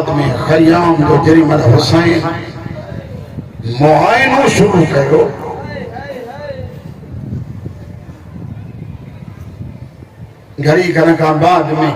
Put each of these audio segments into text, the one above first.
बाद में खयाम जो जरीमल हुसैन मुआयनो शुरू कयो। घड़ी करण का बाद में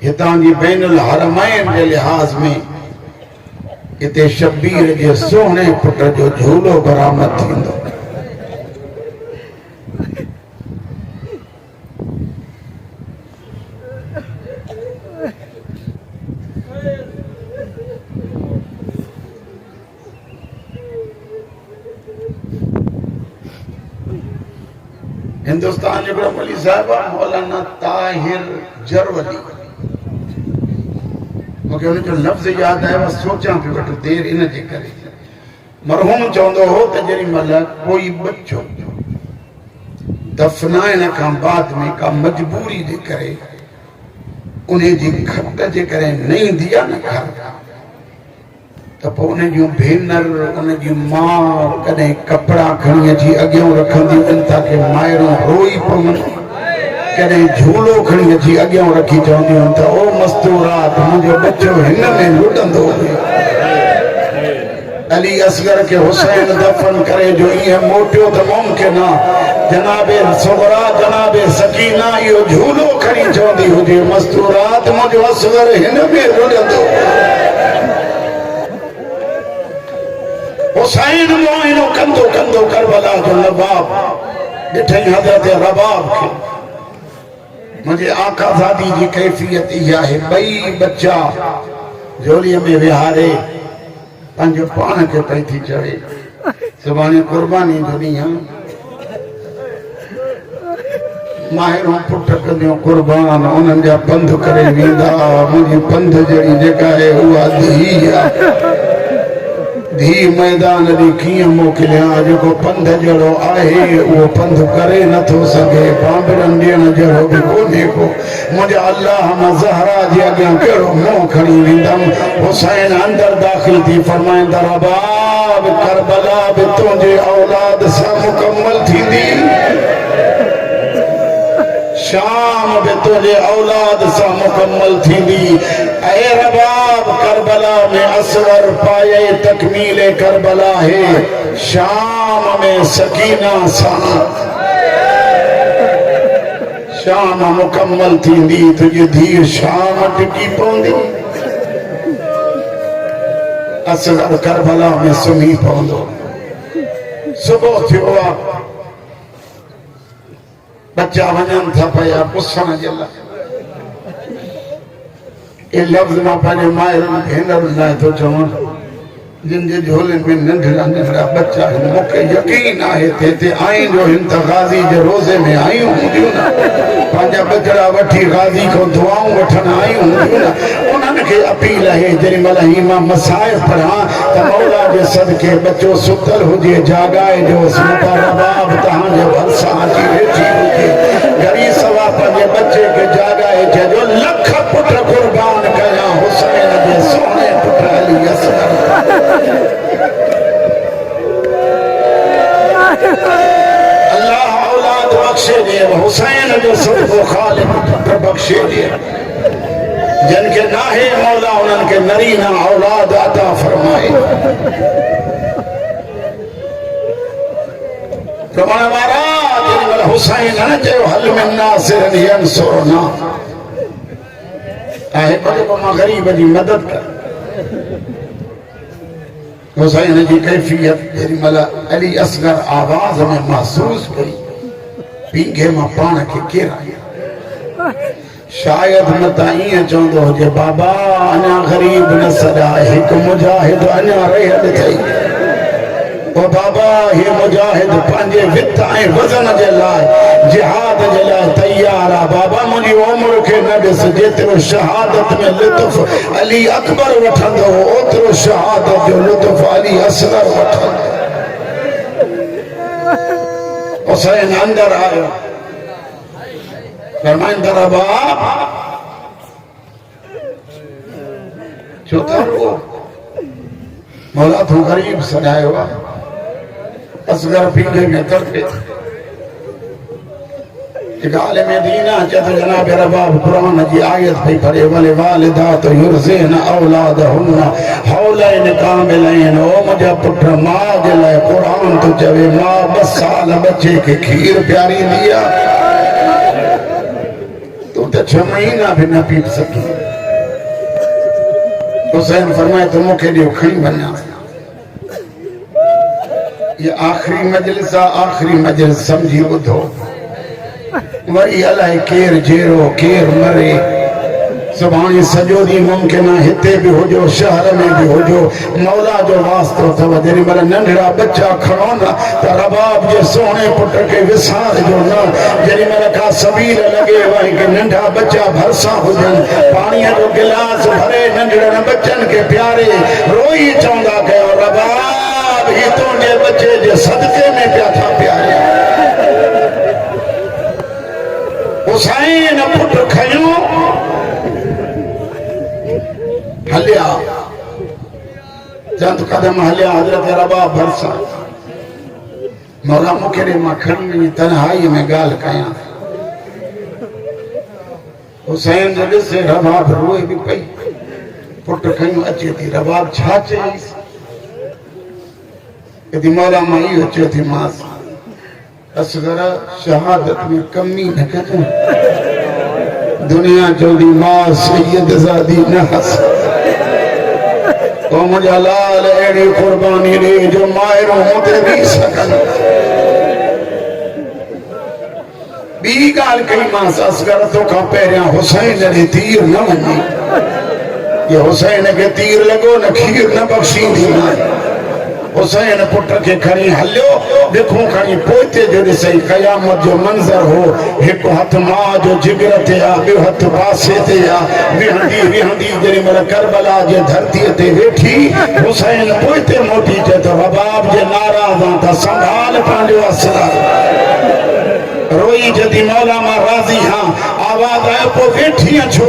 हितां जी बैनुल हरमैन के लिहाज में इते शब्बीर के सोहणे पुट जो झूलो बरामद थींदो। हिंदुस्तान जो बड़ा वली साहब मौलाना ताहिर जरवली, मूंखे उन जो लफ़्ज़ यादि आयो, बस सोचां पियो वटि देर इन जे करे। मरहूम चवंदो हो त जेॾी महिल कोई बच्चो दफ़नाइण खां बाद में का मजबूरी जे करे उन जी खट जे करे न ईंदी आहे न घर, त पोइ उन जूं भेनर उन जी माउ कॾहिं कपिड़ा खणी अची अॻियां रखंदियूं आहिनि ताकी माइरूं रोई पवनि, कॾहिं झूलो खणी अची अॻियां रखी चवंदियूं आहिनि त ओ मस्तूरात मुंहिंजो बच्चो हिन में लुटंदो हुयो। अली असगर के हुसैन दफन करे जो ईअं मोटियो त मुमकिन आहे जनाबे सुगरा जनाबे सकीना इहो झूलो खणी चवंदी हुजे मस्तूरात मुंहिंजो असगर हिन में लुटंदो। हुसैन मुआइनो कंदो कंदो करबला जो नवाब ॾिठई हज़रत रबाब खे। मुंहिंजे आका ज़ादी जी कैफ़ियत इहा आहे, ॿई बच्चा झोलीअ में विहारे पंहिंजो पाण खे पई थी चवे सुभाणे कुर्बानी जो ॾींहुं माहिरूं पुट कंदियूं कुर्बान उन्हनि जा पंध करे वेंदा। मुंहिंजी पंध जहिड़ी जेका आहे उहा धीउ आहे। धीउ मैदान ॾे कीअं मोकिलियां जेको पंध जहिड़ो आहे उहो पंध करे नथो सघे, बांबरनि ॾियण जहिड़ो बि कोन्हे को। मुंहिंजा अल्लाह मां ज़हरा जे अॻियां कहिड़ो मुंहुं खणी वेंदमि। हुसैन अंदरि दाख़िल थी फरमाईंदा रबाब करबला बि तुंहिंजे औलाद सां मुकमल थींदी, शाम बि तुंहिंजे औलाद सां मुकमल थींदी। ऐ रबाब करबला में असवर पाए तकमील करबला है, शाम में सकीना सां शाम मुकम्मल थींदी। तुझी धीउ शाम टिकी पवंदी, असवर करबला में सुम्ही पवंदो। सुबुह थियो आहे, बच्चा वञनि था पिया पुछण जे लाइ। ये लफ्ज़ मां पंहिंजे माइरुनि भेनरुनि लाइ थो चवां जिन जे झोलनि में नंढड़ा नंढड़ा बच्चा आहिनि। मूंखे यकीन आहे त हिते आइन जो हिन त गाज़ी जे रोज़े में आयूं हूंदियूं न, पंहिंजा बचड़ा वठी गाज़ी खां दुआऊं वठण आयूं हूंदियूं न। उन्हनि खे अपील आहे जेॾी महिल ही मां मसाइल पढ़ां त मौला जे सदके बच्चो सुतल हुजे जाॻाए जोसि, न त रबाब तव्हांजे भरिसां अची वेठी हुजे। घड़ी सवा पंहिंजे बच्चे खे जाॻाए चइजो लख पुट कुर्बान कयां हुसैन जे सोने पुट अली असगर। अल्लाह औलाद बख्शे दे, हुसैन जो सदको खालिक पुट बख्शे दे। जिनके नाहे मौला उन्हनि खे नरीना औलाद अता फरमाए। रमण वारा जिन हुसैन न चयो हल में नासिर यंसुरना आहे पर मां गरीब जी मदद कर। हुसैन जी कैफियत जेॾी महिल अली असगर आवाज़ में महसूस कई पींघे मां पाण खे केरायो। शायद न त ईअं चवंदो हुजे बाबा अञा गरीब न सॾा, हिकु मुजाहिद अञा रहियल अथई। ओ बाबा हे मुजाहिद पंहिंजे वित ऐं वज़न जे लाइ जिहाद जे लाइ तैयार आहे। बाबा मुंहिंजी उमिरि खे न ॾिस, जेतिरो शहादत में लुत्फ़ अली अकबर वठंदो ओतिरो शहादत जो लुत्फ़ अली असगर वठंदो। हुसैन अंदर आयो, फरमाईंदा रबाब छो था रो, मौला तूं गरीब सॾायो आहे। असगर पींघे में तड़पे गाल में दीना चत जनाब रबाब कुरान की आयत पे पढ़े वाले वालिदात युरज़िन औलादहुन्ना हौलैन कामिलैन। ओ मुझे पुत्र मां जे लाए कुरान तो चवे मां 2 साल बच्चे के खीर प्यारी दिया तू तो 6 महीना भी न पी सकी। हुसैन फरमाए तो मुखे दियो खणी बना। ये आखिरी मजलिस आखिरी मजलिस समझी बुधो वही अलाए केर जेरो केर मरे सुभाणे सॼो ॾींहुं मुमकिन आहे हिते बि हुजो शहर में भी हुजो मौला जो वास्तो अथव। जेॾी महिल नंढड़ा बच्चा खणो न त रबाब जे सोणे पुट खे विसारजो न। जेॾी महिल का सबील लॻे वई कि नंढा बच्चा भरसा हुजनि पाणीअ जो गिलास भरे नंढड़नि बच्चनि खे प्यारे रोई चवंदा कयो रबाब ही तुंहिंजे बच्चे जे सदके में पिया था प्यारे। हुसैन पुट खयो हलिया चंद कदम हलिया हजरत रबाब भरसा मौला मुखे ॾे मां खणी तन्हाई में ॻाल्हि कयां। हुसैन जो ॾिसे रबाब रोए बि पई पुट खयो अचे थी रबाब छा चईस यदि मौला मां इहो चयो थी मांस असगर शहादत में कमी न कजो दुनिया चौड़ी मां सैयद ज़ादी न हस ओ मुझा लाल अड़ी कुर्बानी रे जो मायरो होते भी सकन। बी गाल कई मांस असगर तो का पहिरियां हुसैन ॾे तीर न वञे ये हुसैन के तीर लगो न खीर न बख्शींदी न। हुसैन पुट के खणी हलियो देखो खणी पोते जो ॾिसई क़यामत जो मंज़र हो। एक हथ मां जो जिगर ते आ ॿियो हथ पासे ते आ विहंदी विहंदी जेॾी महिल करबला जे धरतीअ ते वेठी हुसैन पोते मोटी चए तो रबाब जे नाराज़ आ त संभाल पंहिंजो असर। रोई जदी मौला मां राज़ी हां आवाज आयो पो वेठी छो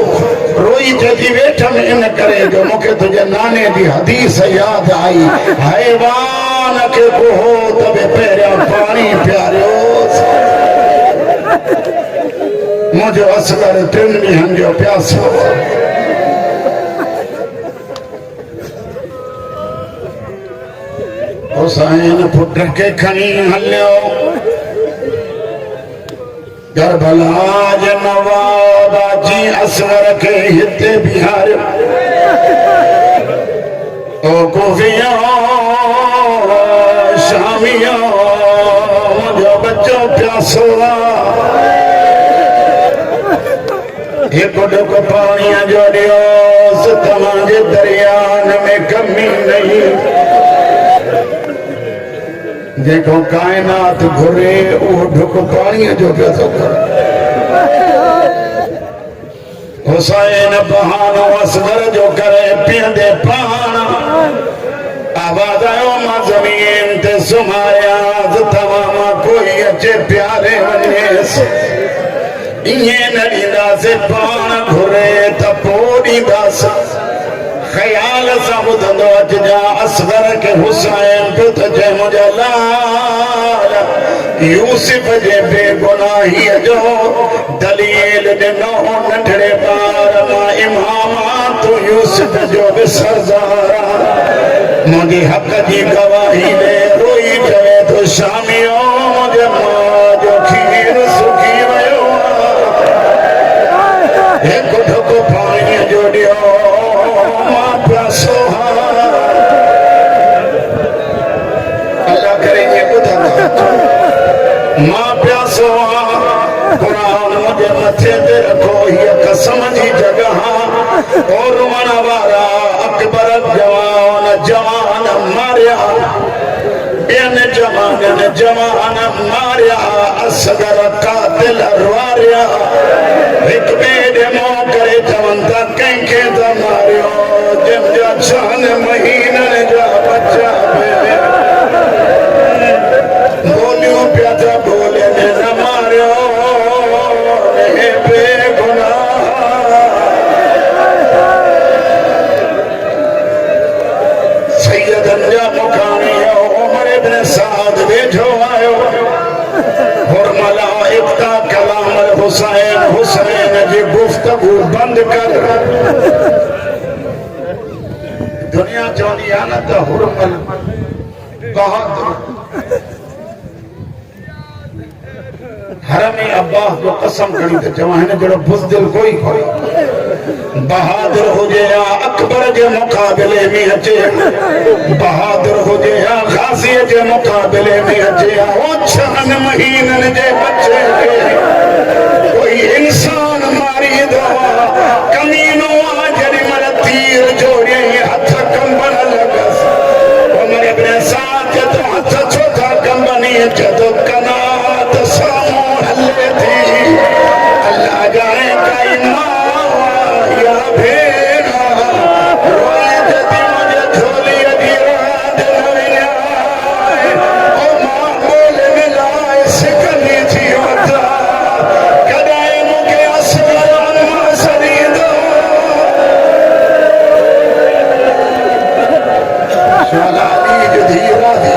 रोई जदी वेठम इन करे जो मूंखे तुंहिंजे नाने जी हदीस याद आई हैवान के को हो तबे पहिरियां पानी प्यारियो मुझो असगर 3 ॾींहंनि जो प्यासो। हुसैन पुट के खणी हलियो करबला जे नवाब जी असगर के हिते बिहार ओ कुफिया शामिया मुझो बच्चो प्यासो एक ढुक पानी जो ॾियोस तव्हांजे दरियान में कमी नहीं जेको कायनात घुरे वो ढुक पानी जो पियो थो करे। हुसैन बहानो असगर जो करे पींदे पाण आवाज आयो मां ज़मीन ते सुमाया तव्हां मां कोई अचे प्यारे वञेस ईअं न ॾींदासीं पाण घुरे त पोइ ॾींदासीं। ख्याल सां ॿुधंदो अचिजा असगर के हुसैन पियो त चए मुंहिंजा लाल यूसुफ जे बेगुनाहीअ जो दलील ॾिनो नंढड़े ॿार मां इमाम तूं यूसुफ जो बि सरदार मुंहिंजे हक़ जी गवाही ॾे रोई चवे तो शामियो मुंहिंजे मां जो खीर सुकी वियो हिकु ढुक पाणीअ जो ॾियो मां प्यासो कुरान मुझे मथे ते रखो हीअ कसम जी जगह और रोअण वारा अकबर जवान जवान मारिया ॿियनि जवाननि जवान मारिया असगर कातिल वारिया हिक ॿिए ॾे मुंहुं करे चवनि था कंहिंखे त मारियो जंहिंजा 6 महीननि जा बच्चा बोलियूं पिया था बोले न मारियो सैयदनि जा मुखाणी उमर इब्न साद वेठो आयो हुरमला इब्ता कलाम बाबू बंद कर दुनिया चौंदी है ना तो हुरमल बहादुर हरम अब्बास जो कसम करी तो चवा है ना जो बुज़दिल कोई बहादुर हो या अकबर के मुकाबले में अचे बहादुर हो या गाजी के मुकाबले में अचे ओ 6 महीनन के बच्चे के कोई इंसान मारी दो कमीनो जड़ी मर तीर जोड़े हाथ कंबन लगस ओ मेरे अपने साथ तो हाथ छोटा कंबनी जदो कनात सामो हल्ले थी अल्लाह जाए काई या भेड़ा रोए जदी मुझे झोली अधीराद नविया ओ मां बोले मिलाए सिकनी थी वता कदाए मुके असगरान मासरी दो शलाली जो धीरा दी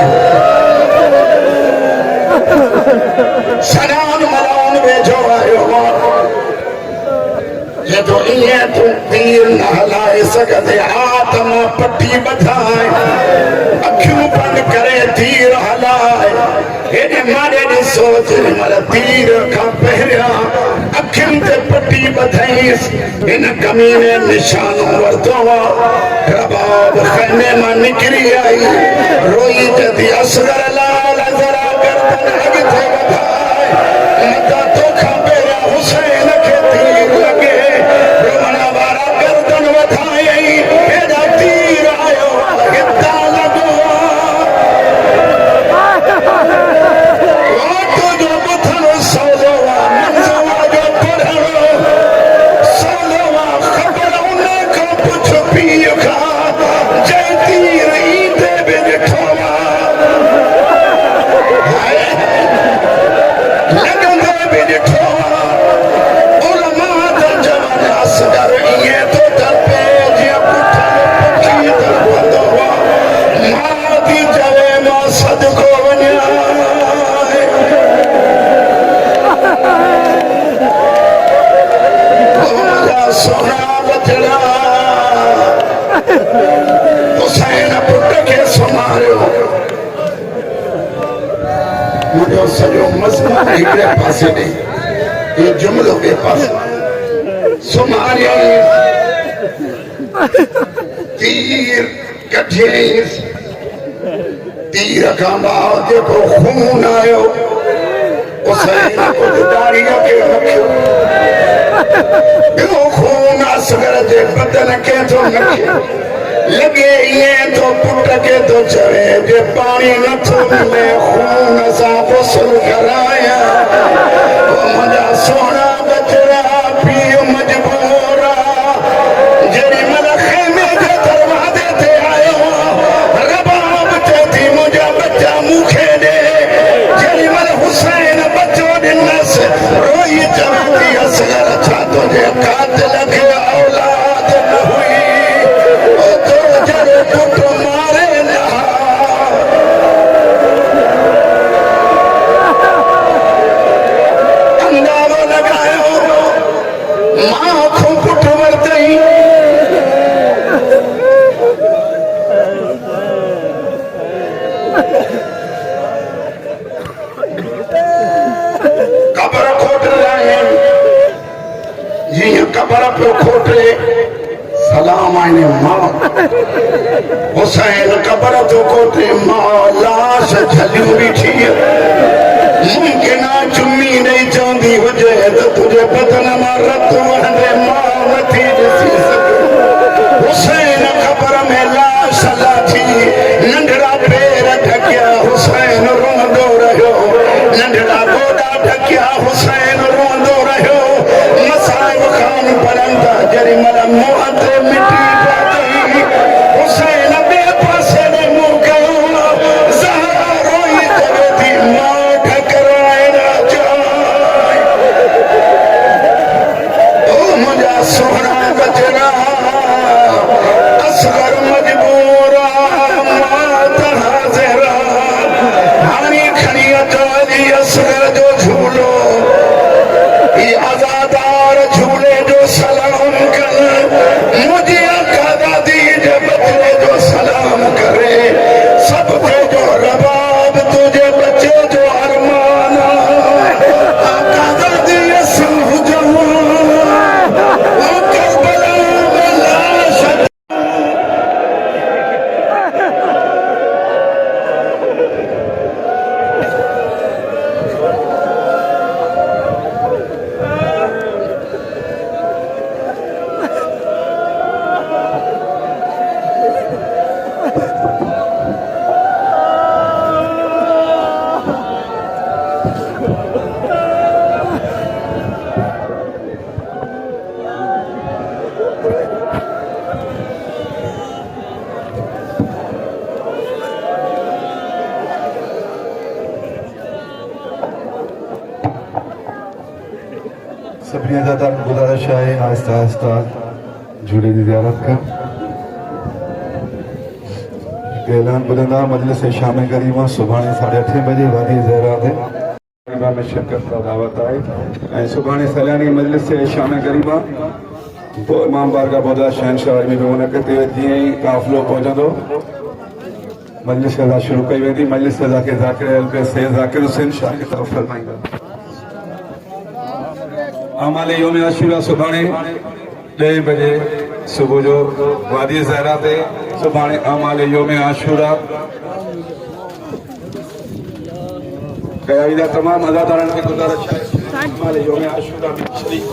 सनान मलाउन वेझो आयो ये तो इहे तू तीर न हलाए सघंदे आत्मा पट्टी ॿधाए अखियूं बंदि करे तीर हलाए हेॾे मारे ॾिसो जेमहिल तीर खां पहिरियां अखियुनि ते पट्टी ॿधाईंसि हिन कमीने निशानो वरितो रबाब खैमे मां निकिरी आई रोई चदी असगर लाल ज़रा गर्दन अॻिते वधाए मता तोखां पहिरियां हुसैन खे तीर लॻे रोअण वारा गर्दन वधाई हेॾा तीर आयो हितां लॻो वात जो ॿुधणु सवलो मंज़ूर जो पढ़णु सवलो ख़बर उन खां पुछ पीउ खां जंहिं तीर ईंदे बि ॾिठो लगंदे बि ॾिठो उलमा त चवनि असगर ईअं थो तड़पे जीअं पुठि तड़पंदो मां थी चवे मां सदको वञा सोना बचड़ा हुसैन पुट खे सुम्हारियो मुझो सॼो मज़मून हिकिड़े पासे ॾे ये जुमिलो ॿिए पासे सुम्हारियईं तीर कढियईंसि तीर खां ॿाहिरि जेको खून आयो हुसैन कुझु दाढ़ीअ खे रखियो ॿियो खून असगर जे बदन खे थो नखे लगे ईअं तो पुट खे थो चवे जे पाणी नथो मिले खून सां गुस्ल कराया मुंहिंजा सोना बचड़ा पीउ मजबूर जेॾी महिल खेमे जे दरवाज़े ते आयो रबाब चए थी मुंहिंजा बच्चा मूंखे ॾे जेॾी महिल हुसैन बच्चो ॾिनसि रोई चवे थी असगर छा तुंहिंजे कातिल खे औलाद न हुई पुट मारे अंदाज़ो लगायो मां खां पुट वरितई कबर खोट रहे जीअं कबर पियो खोटे सलाम आने मां हुसैन कबर तो कोटे मां लाश झलियूं बीठी मुमकिन आहे चुम्मी नहीं चवंदी हुजे त तुंहिंजे बदन मां रत वहंदे मां नथी ॾिसी सघे हुसैन कबर में लाश लाथी नंढड़ा पेर ढकिया हुसैन रोंदो रहियो नंढड़ा गोॾा ढकिया हुसैन रोंदो रहियो मसाइब खान पढ़ंदा जेॾी महिल मुंहं ते मिटी पातई हुसैन ॿिए पासे ॾे मुंहुं कयो ज़हरा रोई चवे थी मां ठकराए राजा ओ मुंहिंजा सोना बचड़ा असगर मजबूर मां त हाज़िर हाणे खणी अचो असगर जो झूलो आज़ादार झूले जो सलाम सभी अज़ादार को गुजारिश है आहिस्ता आहिस्ता झूले की ज़ियारत कर ऐलान बुलंदा मजलिस शाम करीमा सुबह 8:30 बजे वादी ज़हरा में शिरकत का दावत है। सुबह सैलानी मजलिस शाम करीमा इमाम बारगाह बौदा शहनशाह में भी मुनक़िद थी जीअं ई काफ़िलो पहुंचंदो मजलिस अदा शुरू कई वेंदी। मजलिस अदा के ज़ाकिर से ज़ाकिर हुसैन शाह की तरफ फरमाईंदा। आमाले योम आशूरा सुभाणे 10 बजे सुबह जो वादी ज़हरा ते सुभाणे आमाले योम आशूरा कया तमाम अदादारन की गुजारिश है आमाले योम आशूरा में शरीक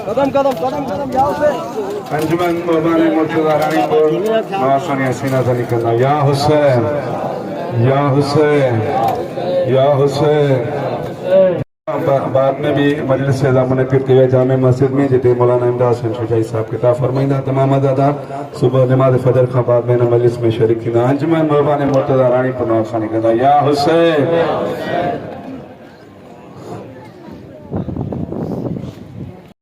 कदम कदम कदम कदम जाओ से अंजुमन मोहबान मुर्तज़ा रानीपुर नवासानी हसीना जनी करना या हुसैन या हुसैन या हुसैन। बाद में भी मजलिस से मुनक़िद किया जामे मस्जिद में जिते मौलाना इमदाद हुसैन शुजाई साहब किताब फरमाइंदा। तमाम अदादार सुबह नमाज फजर का बाद में मजलिस में शरीक थींदा। अंजुमन मोहबान मुर्तज़ा रानीपुर नवासानी करना या हुसैन।